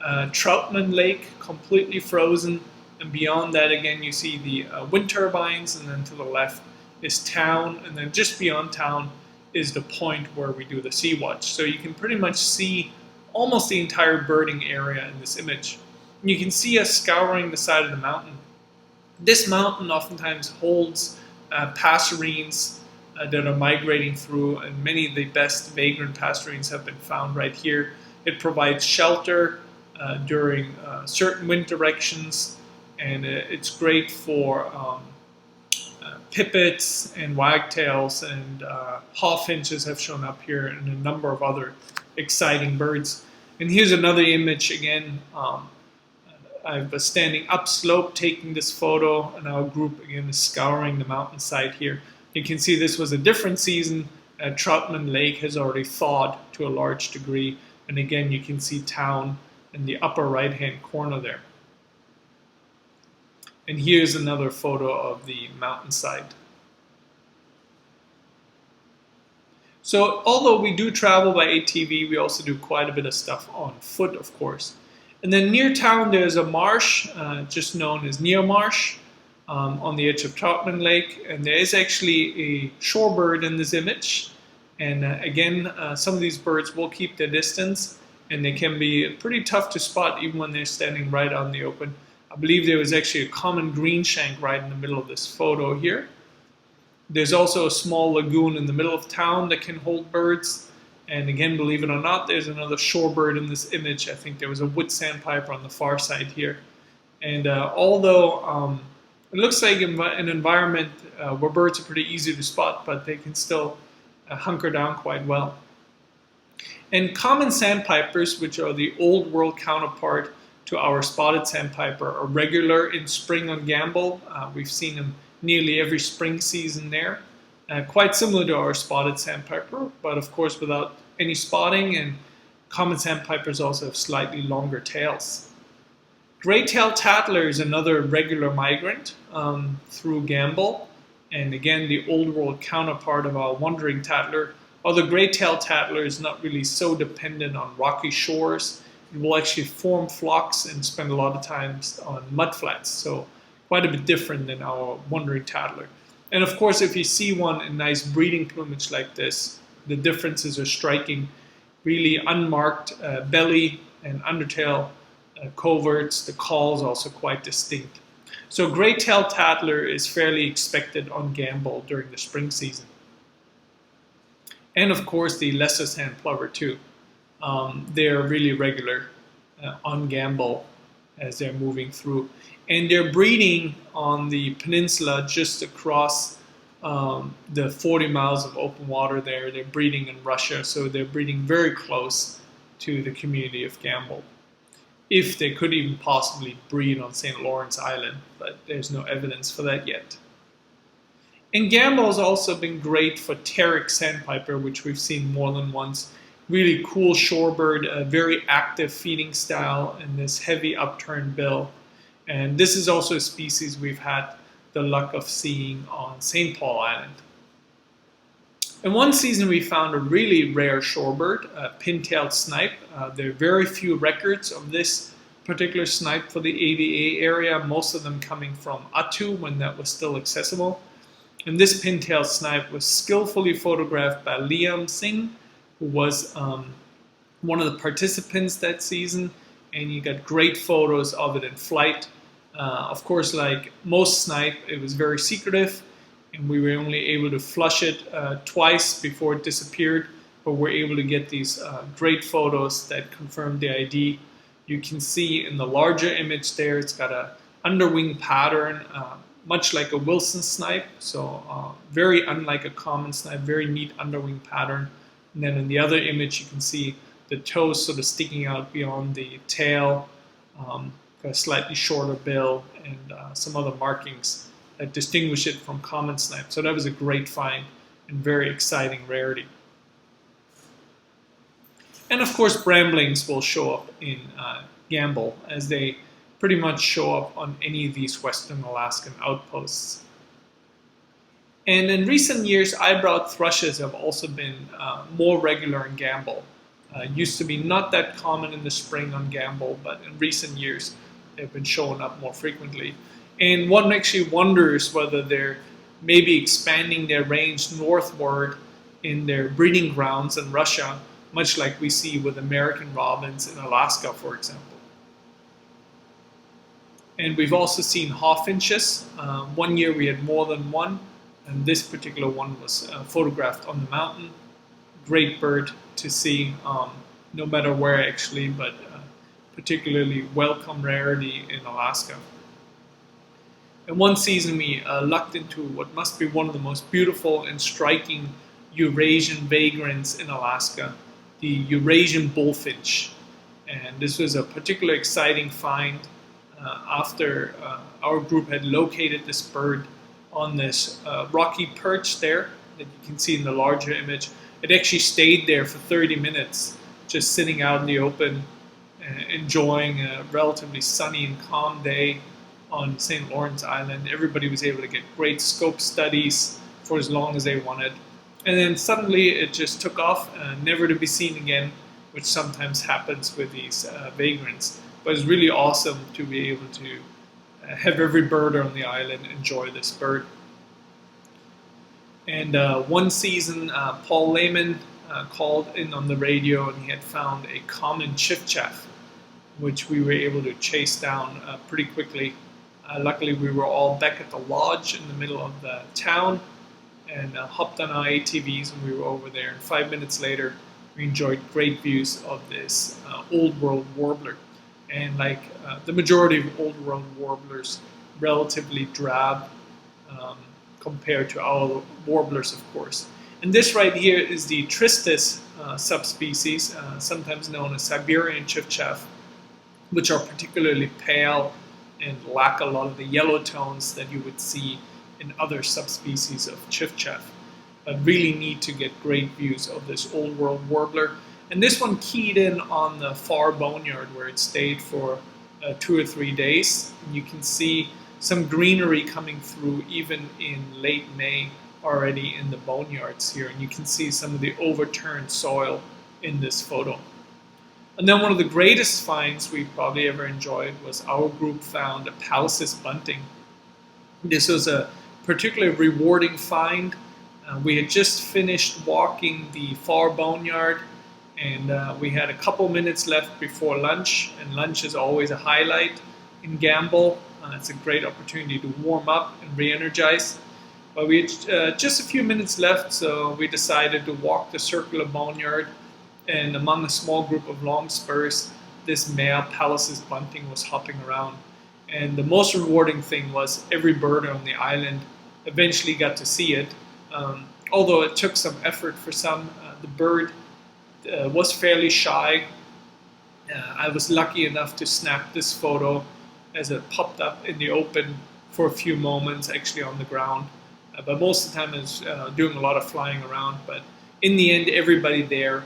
Troutman Lake completely frozen, and beyond that again you see the wind turbines, and then to the left is town, and then just beyond town is the point where we do the sea watch. So you can pretty much see almost the entire birding area in this image. And you can see us scouring the side of the mountain. This mountain oftentimes holds passerines that are migrating through, and many of the best vagrant passerines have been found right here. It provides shelter during certain wind directions, and it's great for pipits and wagtails and hawfinches have shown up here, and a number of other exciting birds. And here's another image again. I was standing upslope taking this photo, and our group again is scouring the mountainside here. You can see this was a different season. Troutman Lake has already thawed to a large degree, and again you can see town in the upper right hand corner there. And here's another photo of the mountainside. So although we do travel by ATV, we also do quite a bit of stuff on foot, of course. And then near town there's a marsh, just known as Near Marsh, on the edge of Troutman Lake. And there is actually a shorebird in this image. And again, some of these birds will keep their distance, and they can be pretty tough to spot even when they're standing right out in the open. I believe there was actually a common greenshank right in the middle of this photo here. There's also a small lagoon in the middle of town that can hold birds. And again, believe it or not, there's another shorebird in this image. I think there was a wood sandpiper on the far side here. And although it looks like an environment where birds are pretty easy to spot, but they can still hunker down quite well. And common sandpipers, which are the old world counterpart to our spotted sandpiper, are regular in spring on Gambell. We've seen them nearly every spring season there. Quite similar to our spotted sandpiper, but of course without any spotting, and common sandpipers also have slightly longer tails. Gray-tailed tattler is another regular migrant through Gambell, and again the old world counterpart of our wandering tattler. Although gray-tailed tattler is not really so dependent on rocky shores, it will actually form flocks and spend a lot of times on mudflats, so quite a bit different than our wandering tattler. And of course, if you see one in nice breeding plumage like this, the differences are striking. Really unmarked belly and undertail coverts. The calls also quite distinct. So gray-tailed tattler is fairly expected on Gambell during the spring season. And of course, the lesser sand plover too. They're really regular on Gambell as they're moving through. And they're breeding on the peninsula just across the 40 miles of open water there. They're breeding in Russia, so they're breeding very close to the community of Gambell. If they could even possibly breed on St. Lawrence Island, but there's no evidence for that yet. And Gambell has also been great for pteric sandpiper, which we've seen more than once. Really cool shorebird, a very active feeding style, and this heavy upturned bill. And this is also a species we've had the luck of seeing on St. Paul Island. In one season we found a really rare shorebird, a Pintail Snipe. There are very few records of this particular snipe for the AVA area, most of them coming from Attu when that was still accessible. And this Pintail Snipe was skillfully photographed by Liam Singh, who was one of the participants that season, and you got great photos of it in flight. Of course, like most snipe, it was very secretive, and we were only able to flush it twice before it disappeared, but we're able to get these great photos that confirm the ID. You can see in the larger image there, it's got a underwing pattern, much like a Wilson snipe, so very unlike a common snipe, very neat underwing pattern. And then in the other image, you can see the toes sort of sticking out beyond the tail, a slightly shorter bill, and some other markings that distinguish it from common snipe. So that was a great find and very exciting rarity. And of course, bramblings will show up in Gambell, as they pretty much show up on any of these western Alaskan outposts. And in recent years, eyebrow thrushes have also been more regular in Gambell. Used to be not that common in the spring on Gambell, but in recent years, they've been showing up more frequently. And one actually wonders whether they're maybe expanding their range northward in their breeding grounds in Russia, much like we see with American robins in Alaska, for example. And we've also seen hawfinches. One year we had more than one, and this particular one was photographed on the mountain. Great bird to see, no matter where actually, but particularly welcome rarity in Alaska. And one season we lucked into what must be one of the most beautiful and striking Eurasian vagrants in Alaska, the Eurasian Bulfinch. And this was a particularly exciting find after our group had located this bird on this rocky perch there that you can see in the larger image. It actually stayed there for 30 minutes, just sitting out in the open, enjoying a relatively sunny and calm day on St. Lawrence Island. Everybody was able to get great scope studies for as long as they wanted. And then suddenly it just took off, never to be seen again, which sometimes happens with these vagrants. But it's really awesome to be able to have every birder on the island enjoy this bird. And one season, Paul Lehman called in on the radio, and he had found a common chiffchaff, which we were able to chase down pretty quickly. Luckily, we were all back at the lodge in the middle of the town, and hopped on our ATVs, and we were over there. And 5 minutes later, we enjoyed great views of this Old World warbler. And like the majority of Old World warblers, relatively drab compared to our warblers, of course. And this right here is the Tristis subspecies, sometimes known as Siberian chiffchaff, which are particularly pale and lack a lot of the yellow tones that you would see in other subspecies of chiffchaff. But really neat to get great views of this Old World warbler. And this one keyed in on the far Boneyard where it stayed for 2 or 3 days. And you can see some greenery coming through even in late May already in the boneyards here. And you can see some of the overturned soil in this photo. And then one of the greatest finds we probably ever enjoyed was our group found a Palacis bunting. This was a particularly rewarding find. We had just finished walking the far boneyard, and we had a couple minutes left before lunch, and lunch is always a highlight in Gambell. It's a great opportunity to warm up and re-energize. But we had just a few minutes left, so we decided to walk the circular boneyard, and among a small group of long spurs, this male Palacis bunting was hopping around. And the most rewarding thing was every birder on the island eventually got to see it. Although it took some effort for some, the bird was fairly shy. I was lucky enough to snap this photo as it popped up in the open for a few moments, actually on the ground. But most of the time I was doing a lot of flying around. But in the end, everybody there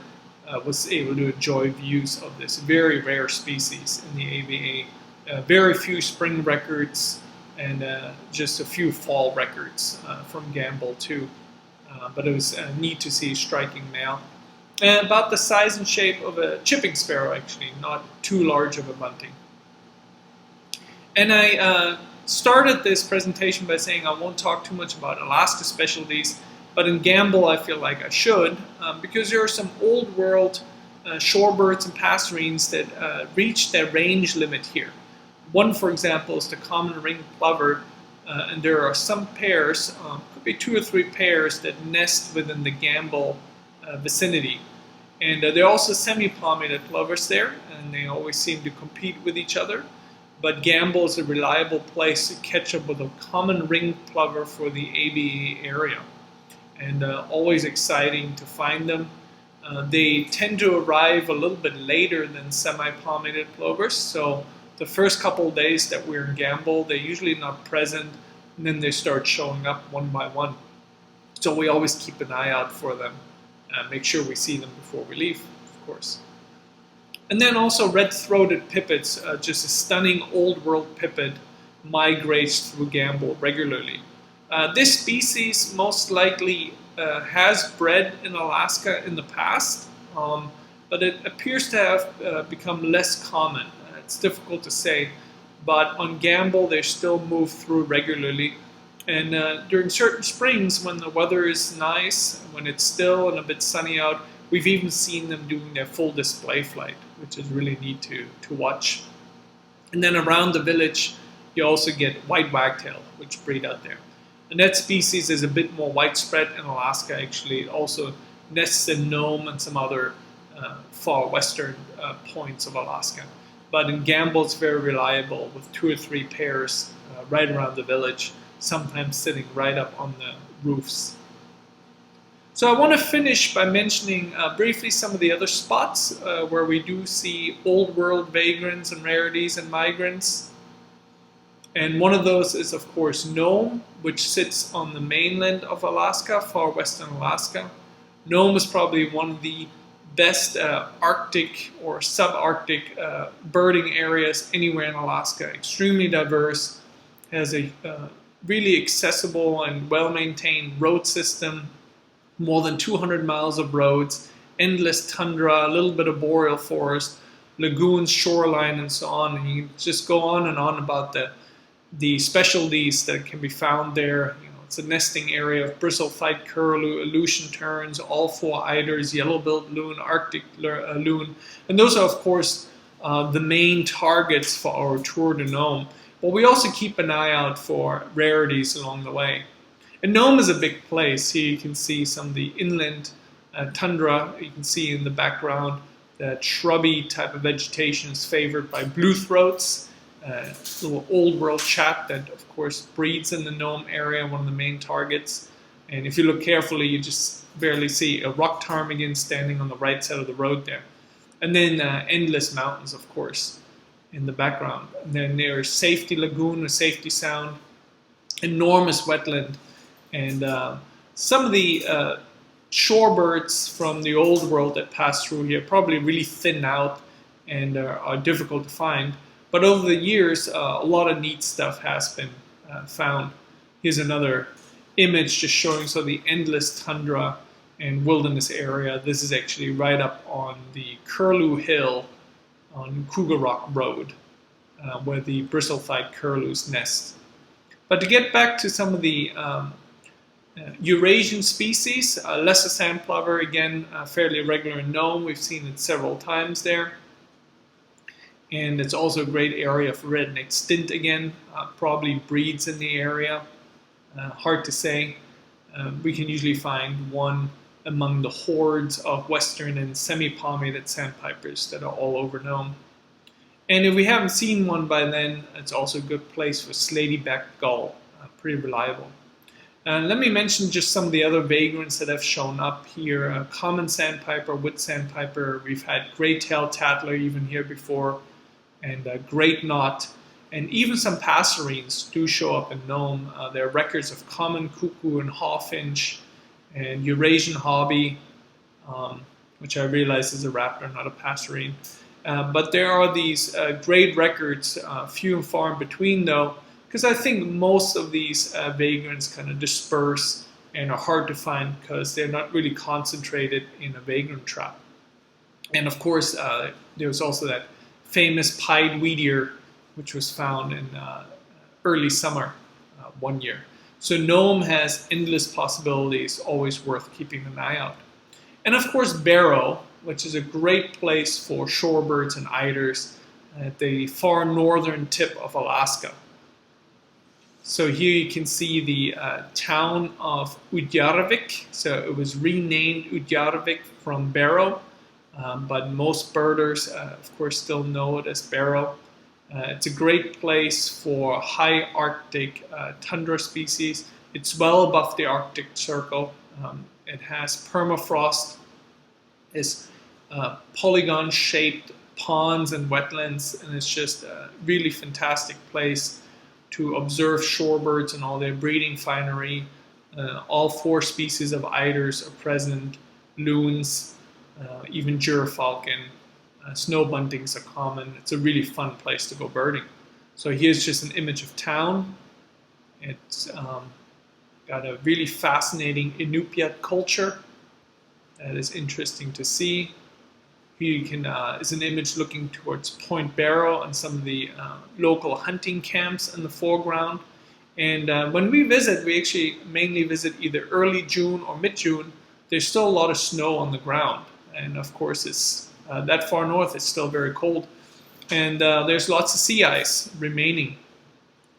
was able to enjoy views of this very rare species in the AVA. Very few spring records and just a few fall records from Gambell too. But it was neat to see a striking male. And about the size and shape of a chipping sparrow, actually, not too large of a bunting. And I started this presentation by saying I won't talk too much about Alaska specialties, but in Gambell I feel like I should, because there are some old world shorebirds and passerines that reach their range limit here. One, for example, is the common ringed plover, and there are some pairs, could be 2 or 3 pairs that nest within the Gambell vicinity. And there are also semi-palmated plovers there, and they always seem to compete with each other. But Gambell is a reliable place to catch up with a common ringed plover for the ABA area. And always exciting to find them. They tend to arrive a little bit later than semi-palmated plovers, so the first couple of days that we're in Gambell, they're usually not present, and then they start showing up one by one. So we always keep an eye out for them, make sure we see them before we leave, of course. And then also red-throated pipits, just a stunning old world pipit, migrates through Gambell regularly. This species most likely has bred in Alaska in the past, but it appears to have become less common. It's difficult to say, but on Gambell they still move through regularly. And during certain springs when the weather is nice, when it's still and a bit sunny out, we've even seen them doing their full display flight, which is really neat to watch. And then around the village you also get white wagtail, which breed out there. And that species is a bit more widespread in Alaska actually. It also nests in Nome and some other far western points of Alaska. but in Gambell it's very reliable with 2 or 3 pairs right around the village, sometimes sitting right up on the roofs. So I want to finish by mentioning briefly some of the other spots where we do see old world vagrants and rarities and migrants. And one of those is, of course, Nome, which sits on the mainland of Alaska, far western Alaska. Nome is probably one of the best Arctic or subarctic birding areas anywhere in Alaska. Extremely diverse, has a really accessible and well-maintained road system, more than 200 miles of roads, endless tundra, a little bit of boreal forest, lagoons, shoreline, and so on. And you can just go on and on about the specialties that can be found there. You know, it's a nesting area of bristle-flight curlew, Aleutian terns, all 4 eiders, yellow-billed loon, Arctic loon, and those are of course the main targets for our tour de Nome. But we also keep an eye out for rarities along the way. And Nome is a big place. Here you can see some of the inland tundra. You can see in the background that shrubby type of vegetation is favored by blue throats, little old world chat that of course breeds in the Nome area, one of the main targets. And if you look carefully, you just barely see a rock ptarmigan standing on the right side of the road there. And then endless mountains, of course, in the background. And then there's Safety Lagoon, a safety sound, enormous wetland. And some of the shorebirds from the old world that pass through here probably really thin out and are difficult to find. But over the years, a lot of neat stuff has been found. Here's another image just showing the endless tundra and wilderness area. This is actually right up on the Curlew Hill on Cougar Rock Road, where the bristle-flight curlews nest. But to get back to some of the Eurasian species, lesser sandplover, again, fairly regular in Nome. We've seen it several times there. And it's also a great area for red-necked stint again, probably breeds in the area. Hard to say. We can usually find one among the hordes of western and semi-palmated sandpipers that are all over Nome. And if we haven't seen one by then, it's also a good place for Slaybeck Gull, pretty reliable. Let me mention just some of the other vagrants that have shown up here. Common sandpiper, wood sandpiper, we've had gray-tailed tattler even here before, and great knot, and even some passerines do show up in Nome. There are records of common cuckoo and hawfinch, and Eurasian hobby, which I realize is a raptor, not a passerine. But there are these great records, few and far in between though, because I think most of these vagrants kind of disperse and are hard to find because they're not really concentrated in a vagrant trap. And of course, there was also that famous pied wheatear, which was found in early summer one year. So Nome has endless possibilities, always worth keeping an eye out. And of course Barrow, which is a great place for shorebirds and eiders at the far northern tip of Alaska. So here you can see the town of Udjarvik. So it was renamed Udjarvik from Barrow, but most birders, of course, still know it as Barrow. It's a great place for high Arctic tundra species. It's well above the Arctic Circle. It has permafrost, it's polygon-shaped ponds and wetlands, and it's just a really fantastic place to observe shorebirds and all their breeding finery. All 4 species of eiders are present, loons, even gyrfalcon. Snow buntings are common. It's a really fun place to go birding. So here's just an image of town. It's got a really fascinating Inupiat culture that is interesting to see. Here you can is an image looking towards Point Barrow and some of the local hunting camps in the foreground. And when we visit, we actually mainly visit either early June or mid-June. There's still a lot of snow on the ground, and of course it's that far north, it's still very cold. And there's lots of sea ice remaining.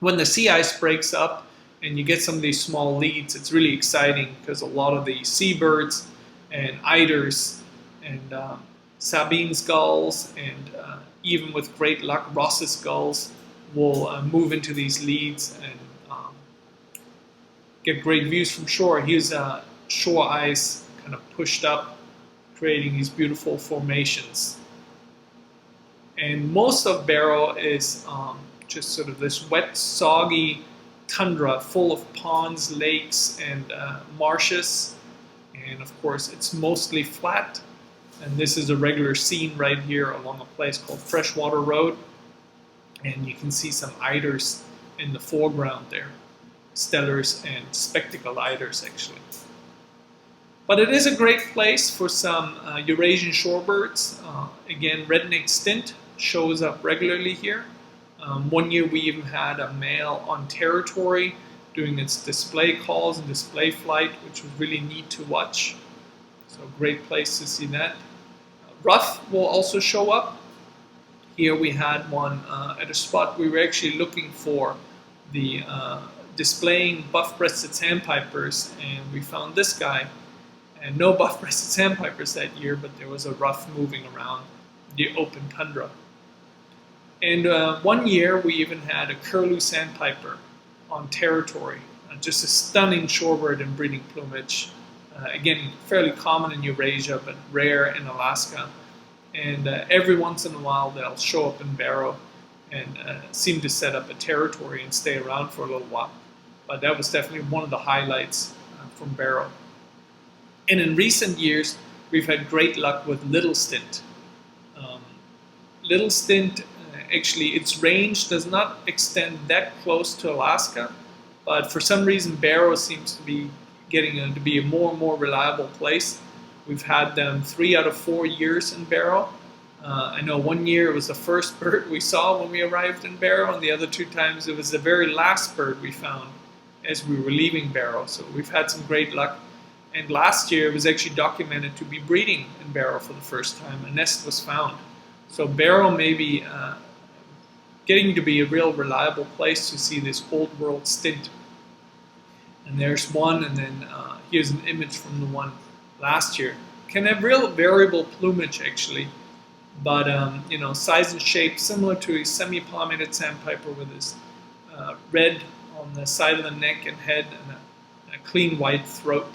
When the sea ice breaks up and you get some of these small leads, it's really exciting because a lot of the seabirds and eiders and Sabine's gulls and even with great luck, Rustic gulls will move into these leads and get great views from shore. Here's shore ice kind of pushed up, creating these beautiful formations. And most of Barrow is just sort of this wet, soggy tundra full of ponds, lakes, and marshes. And of course, it's mostly flat. And this is a regular scene right here along a place called Freshwater Road. And you can see some eiders in the foreground there. Stellars and spectacled eiders, actually. But it is a great place for some Eurasian shorebirds. Again, redneck stint shows up regularly here. One year we even had a male on territory doing its display calls and display flight, which was really neat to watch. So great place to see that. Ruff will also show up. Here we had one at a spot we were actually looking for the displaying buff-breasted sandpipers, and we found this guy. And no buff-breasted sandpipers that year, but there was a ruff moving around the open tundra. And one year we even had a curlew sandpiper on territory, just a stunning shorebird in breeding plumage. Again, fairly common in Eurasia, but rare in Alaska. And every once in a while they'll show up in Barrow and seem to set up a territory and stay around for a little while. But that was definitely one of the highlights from Barrow. And in recent years, we've had great luck with little stint. Little stint, actually, its range does not extend that close to Alaska, but for some reason, Barrow seems to be getting to be a more and more reliable place. We've had them 3 out of 4 years in Barrow. I know one year it was the first bird we saw when we arrived in Barrow, and the other 2 times it was the very last bird we found as we were leaving Barrow. So we've had some great luck. And last year it was actually documented to be breeding in Barrow for the first time. A nest was found. So Barrow may be getting to be a real reliable place to see this old world stint. And there's one, and then here's an image from the one last year. Can have real variable plumage actually, but you know, size and shape similar to a semi-palmated sandpiper with this red on the side of the neck and head and a clean white throat.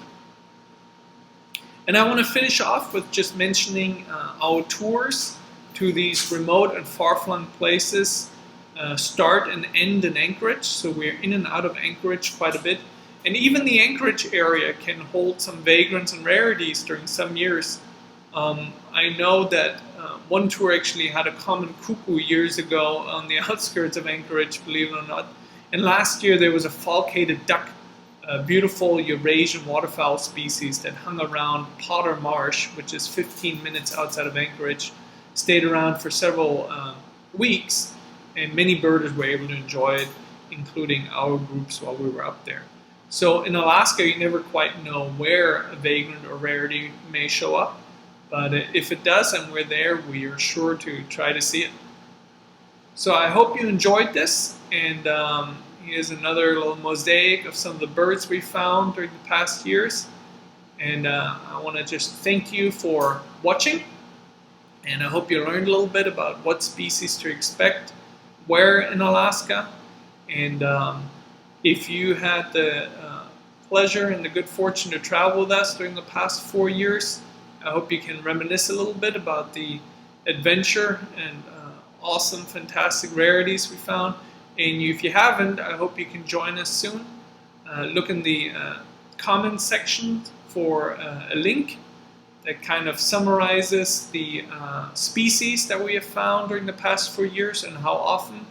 And I want to finish off with just mentioning our tours to these remote and far-flung places start and end in Anchorage. So we're in and out of Anchorage quite a bit. And even the Anchorage area can hold some vagrants and rarities during some years. I know that one tour actually had a common cuckoo years ago on the outskirts of Anchorage, believe it or not. And last year there was a falcated duck, a beautiful Eurasian waterfowl species that hung around Potter Marsh, which is 15 minutes outside of Anchorage, stayed around for several weeks, and many birders were able to enjoy it, including our groups while we were up there. So in Alaska, you never quite know where a vagrant or rarity may show up, but if it does and we're there, we are sure to try to see it. So I hope you enjoyed this, and here's another little mosaic of some of the birds we found during the past years. And I want to just thank you for watching, and I hope you learned a little bit about what species to expect where in Alaska. And if you had the pleasure and the good fortune to travel with us during the past 4 years, I hope you can reminisce a little bit about the adventure and awesome, fantastic rarities we found. And if you haven't, I hope you can join us soon. Look in the comments section for a link that kind of summarizes the species that we have found during the past 4 years and how often.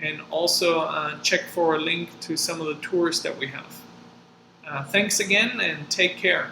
And also check for a link to some of the tours that we have. Thanks again, and take care.